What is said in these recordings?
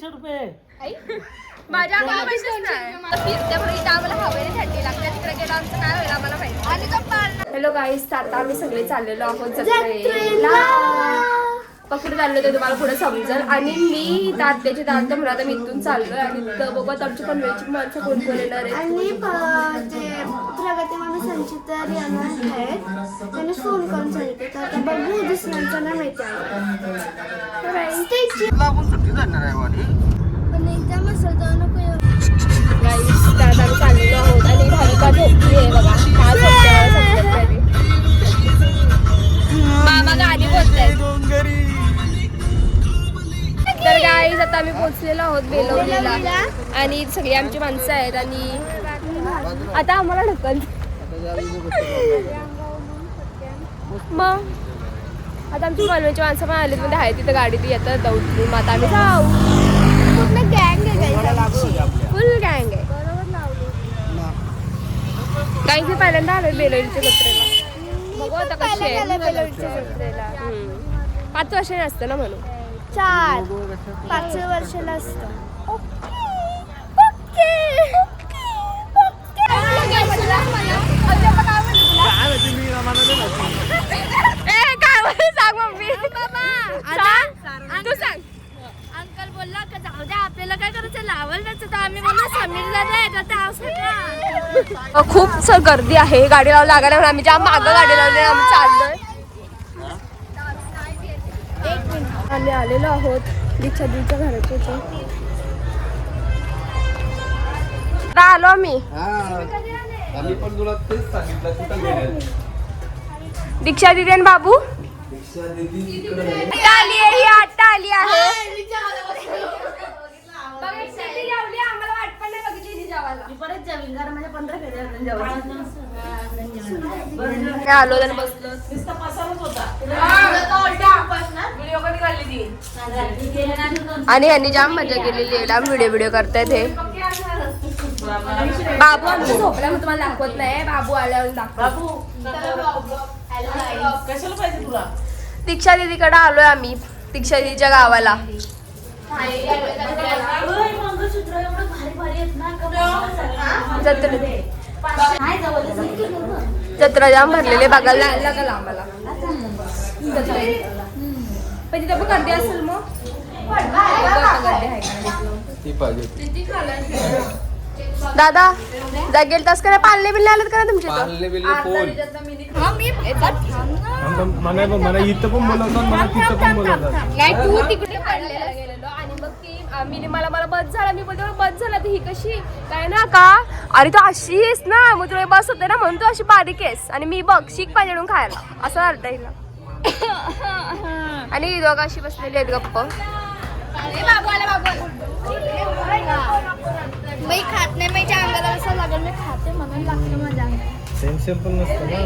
200 रुपये. माझ्या आम्हाला हवेली थंडी लागते तिकडे गेलो आमचं काय होईल आम्हाला माहिती. हॅलो गाईस, आता आम्ही सगळे चाललेलो आहोत जत्रेला. पकडे चाललो ते तुम्हाला पुढे समजेल. आणि मी तात्याचे दात म्हणून आता मी इथून चाललोय आणि बघत आमची पनवेलची माणसं कोण कोण येणार आहे. आणि ते प्रगती मामी संचित येणार आहेत, त्याने फोन करून सांगितलं तर आता बघू दुसऱ्यांचं नाही माहिती पण एकदम असं जाऊ नको. गाईस आम्ही चाललेलो आहोत आणि भाविका झोपली आहे बघा. मामा गाणी बोलतायत. तर गाईज आता आम्ही पोहोचलेलो आहोत बेलवलीला आणि सगळी आमची माणसं आहेत आणि आता आम्हाला ढकल मग आता आमची पनवेलची माणसं पण आलीत म्हणजे आहे तिथं गाडी ती येतात दौडली. मग आता आम्ही जाऊ. पूर्ण गँग आहे, फुल गँग आहे. काही पहिल्यांदा आलोय बेलवलीच्या जत्रेला. बघू आता कशी आहे बेलवलीच्या जत्रेला. 5 वर्ष नसतं ना म्हणून 4-5 वर्षाला असतं. अंकल बोलला का जाऊ द्या आपल्याला काय करायचं लावल तर आम्ही बोललो समीरला नाही. खूप गर्दी आहे गाडी लावून लागायला म्हणून आम्ही ज्या मागं गाडी लावली आम्ही चाललोय. आम्ही आलेलो आहोत दीक्षा दीच्या घराच्या इथे आलो आम्ही. दीक्षा दिदी आणि बाबू आली आहे, ही आता आली आहे. आम्हाला वाट पण नाही बघितली जेवायला. आलो आणि बसलो आणि यांनी जाम मजा केलेली आहे. लांब व्हिडिओ करतायत हे. बाबू आमचं झोपला मग तुम्हाला दाखवत नाही. बाबू आल्यावर दाखव. कशाला पाहिजे तुला? दीक्षा दीदीकडे आलोय आम्ही दीक्षा दीदीच्या गावाला. जत्रा जाम भरलेले बघायला लागला आम्हाला. पण तिथे पण गर्दी असेल मग दादा जा गेलतास का पालने बिलने आलेत का तुमच्या नाही तू तिकडे पडलेला गेलेलो आणि मग ती मला बस झाला. मी बोलतो बस झाला तर ही कशी काय ना का अरे तू अशी आहेस ना मग तुला बस होते ना म्हणून तू अशी बारीक आहेस आणि मी बघ शिक पाहिजे म्हणून खायला असं वाटतं हिला. आणि ही दोघं अशी बसलेली आहेत गप्प. मी खात नाही, माझ्या अंगाला असं लागेल मी खाते म्हणून लागतं माझ्या अंगाला. टेन्शन पण नसतं ना.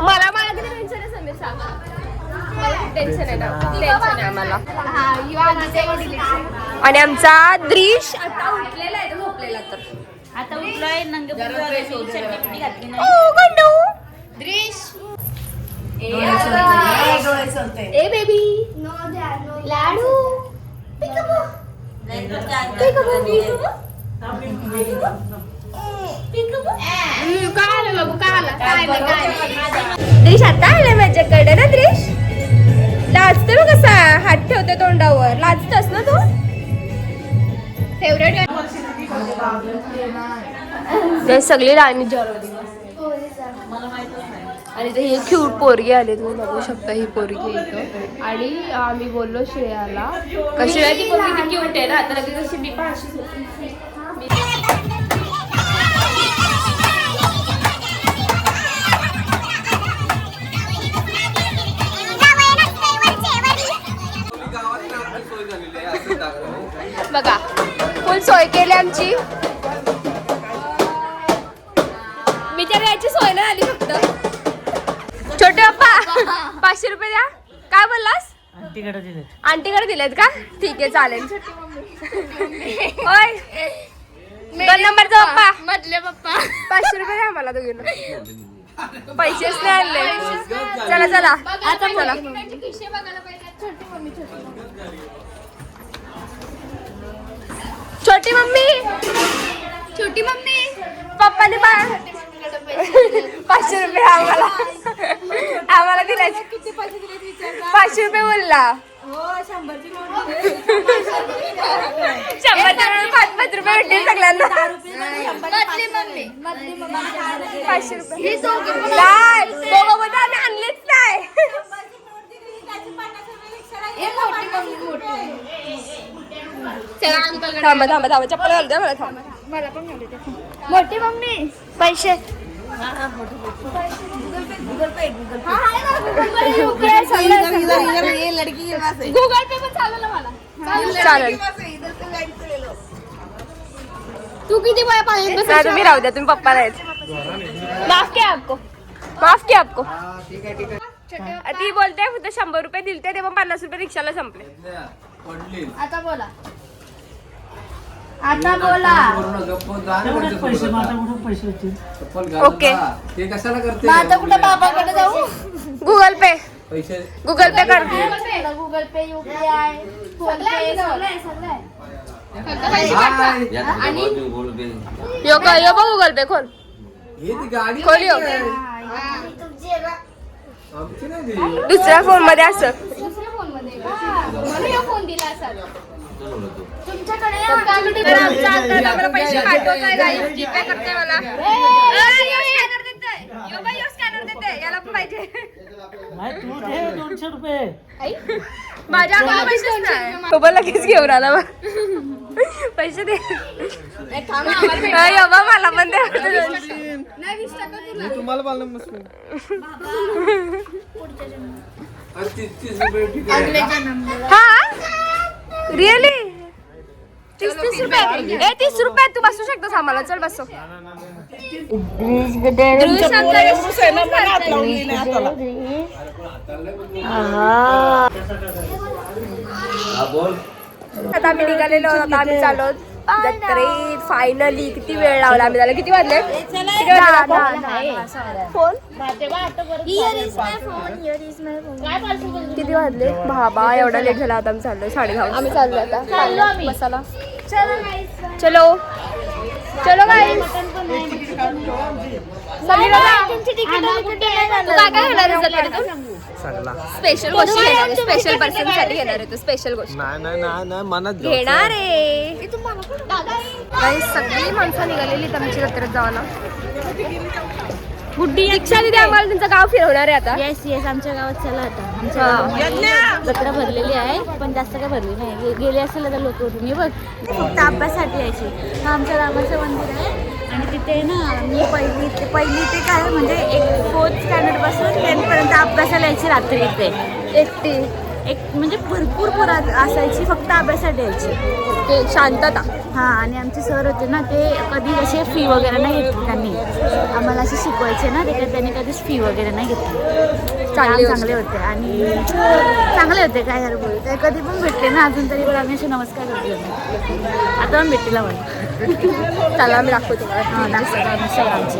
मला किती टेन्शन आहे समीर सांग. टेन्शन आहे ना टेन्शन आहे आम्हाला. आणि आमचा द्रिश आता उठलेला आहे झोपलेला तर आता उठलोय नंगे चटणी घातली द्रिश ए बेबी नो लाडू द्रिश आता आलाय माझ्याकडे ना. द्रिश लाजते बघ कसा हात ठेवते तोंडावर. लाजतस ना तू. फेवरेट सगळी राणी जरवली आणि ते ही क्यूट पोरगी आली तुम्ही बघू शकता. ही पोरगी इथं आणि आम्ही बोललो श्रेयाला कशी आहे ती पोरगी क्यूट आहे ना तर कशी मी पण अशीच होती. बघा फुल सोय केली आमची. बिचारी याची सोय नाही आली फक्त. छोटे पप्पा 500 रुपये द्या. काय बोललास? आंटीकडे दिले. आंटीकडे दिलेत का? ठीक आहे चालेल. होय 2 नंबरचा पप्पा मधले पप्पा 500 रुपये द्या मला दोघींना. पैसेच नाही आणले. चला चला आता चला. छोटी मम्मी पप्पाने 500 रुपये आम्हाला दिलायचे. किती पैसे दिले 500 रुपये बोलला. 100 5 रुपये भेटतील सगळ्यांना. 500 रुपये नाही दोघं बोलतो आम्ही आणलेच नाही. थांबा चप्पल घालू द्या मला. थांबा मला पण घालू दे. मोठी मम्मी पैसे गूगल पे पण चालेल मला. चालेल तू किती वय पाहिजे नाही तुम्ही राहू द्या. तुम्ही पप्पा नाहीत. माफ किया आपको. ती बोलते फक्त 100 रुपये दिलते ते पण 50 रुपये रिक्षाला संपले. आता बोला ओके ते कशाला करते आता कुठे बाबाकडे जाऊ. गूगल पे पैसे कर. गूगल पे UPI फोन पे सगळं यो गूगल पे खोल. हे ती गाडी खोल यो. आमची नाही ती. दुसऱ्या फोन मध्ये असं दुसऱ्या फोन मध्ये फोन दिला असाल तुमच्याकडे. आम्हाला पैसे पाठवताय गाईस. जीपे करते मला. स्कॅनर देते याला पण पाहिजे. माझ्या अकाउंटला पैसेच नाही. तो पण लगेच घेऊन आला बा. पैसे दे. बाबा मला पण दे. तुम्हाला पाहिलं मस्त 30 रुपये तिकीट. हा रिअली 30 रुपये. 30 रुपयात तू बसू शकतोस आम्हाला. चल बसो. आता आम्ही निघालेलो. आता आम्ही चाललो जत्रेत. फायनली किती वेळ लावला आम्ही त्याला. किती वाजले? फोन किती वाजले बाबा. एवढा लेट झाला. आता आम्ही चाललोय 10:30. आम्ही चाललो आता. मसाला चलो गाईस. स्पेशल गोष्टी घेणार. स्पेशल पर्सन साठी घेणार आहे. स्पेशल गोष्ट नाही मनात घेणार आहे. सगळी माणसं निघालेली आमची जत्रेत जावाला. गुड्डी रिक्षा दिदी आम्हाला त्यांचं गाव फिरवणार आहे आता. येस आमच्या गावात चला आता. आमच्या गावात जत्रा भरलेली आहे पण जास्त काय भरली नाही. गेले असेल आता लोक तुम्ही बघ फक्त अभ्यासासाठी यायची. हा आमच्या रामाचं मंदिर आहे आणि तिथे ना मी पहिली ते काय म्हणजे 4th स्टँडर्ड पासून 10th पर्यंत अभ्यासाला यायची रात्री इथे एकटी. म्हणजे भरपूर पोरं असायची फक्त अभ्यासासाठी यायची. शांतता. हां आणि आमचे सर होते ना ते कधी असे फी वगैरे नाही घेतली. त्यांनी आम्हाला असे शिकवायचे ना ते त्यांनी कधीच फी वगैरे नाही घेतली. चांगले होते आणि चांगले होते. काय झालं बोलू ते कधी पण भेटले ना अजून तरी पण आम्ही असे नमस्कार करते. आता पण भेटला मला. चला आम्ही दाखवतो तुम्हाला. हां दाखवतो सर आमचे.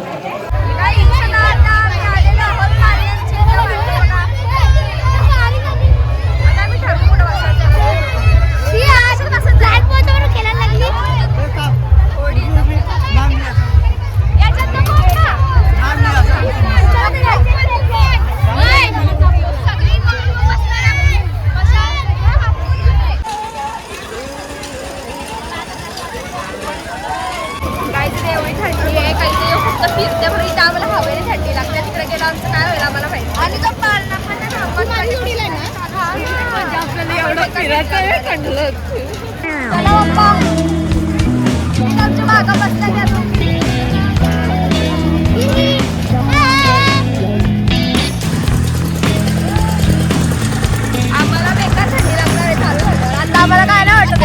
आम्हाला बेकार थंडी लागणार आहे चालू झालं. आता आम्हाला काय नाही वाटत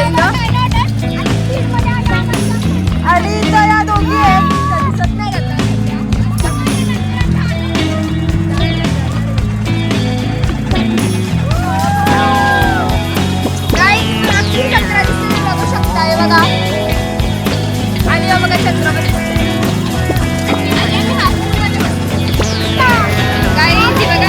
आणि इथं या दोघी आहेत दिसत नाही बघू शकताय बघा. आणि बघा छत्रपती काही बघा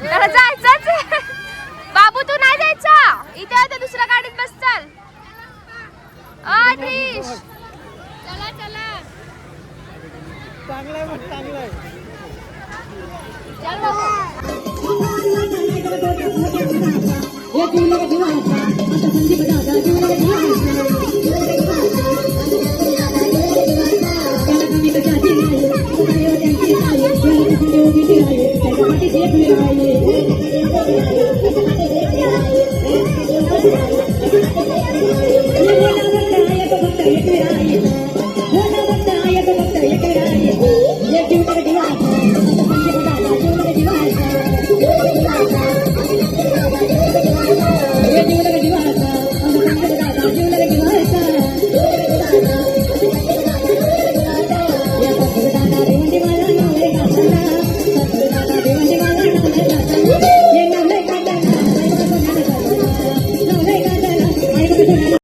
त्याला जायचंच आहे. बाबू तू नाही जायचा इथे आता दुसऱ्या गाडीत बस चल. ट्रिश चला चला चांगला आहे चांगला आहे. चल बाबू. Thank you.